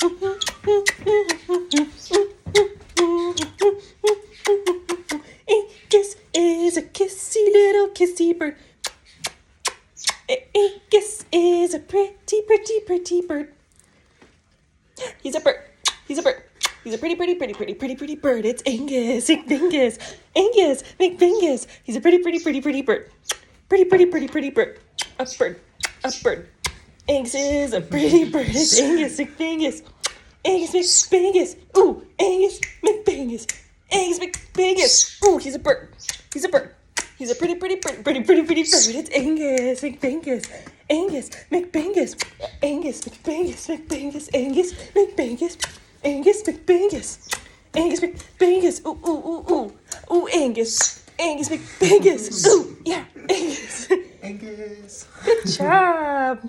Angus is a kissy little kissy bird. Angus is a pretty, pretty, pretty bird. He's a bird. He's a bird. He's a pretty, pretty, pretty, pretty, pretty, pretty bird. It's Angus, McFingus. Angus, McFingus. He's a pretty, pretty, pretty, pretty bird. Pretty, pretty, pretty, pretty bird. A bird. A bird. Angus is a pretty bird. It's Angus, McFingus. Angus, McFingus. Ooh, Angus, McFingus. Angus, McFingus. Ooh, he's a bird. He's a bird. He's a pretty, pretty, pretty, pretty, pretty, pretty bird. It's Angus, McFingus. Angus, McFingus. Angus, McFingus, McFingus. Angus, McFingus. Angus, McFingus. Angus, McFingus. Ooh, ooh, ooh, ooh. Ooh, Angus. Angus, McFingus. Ooh, yeah, Angus. Angus. Good job.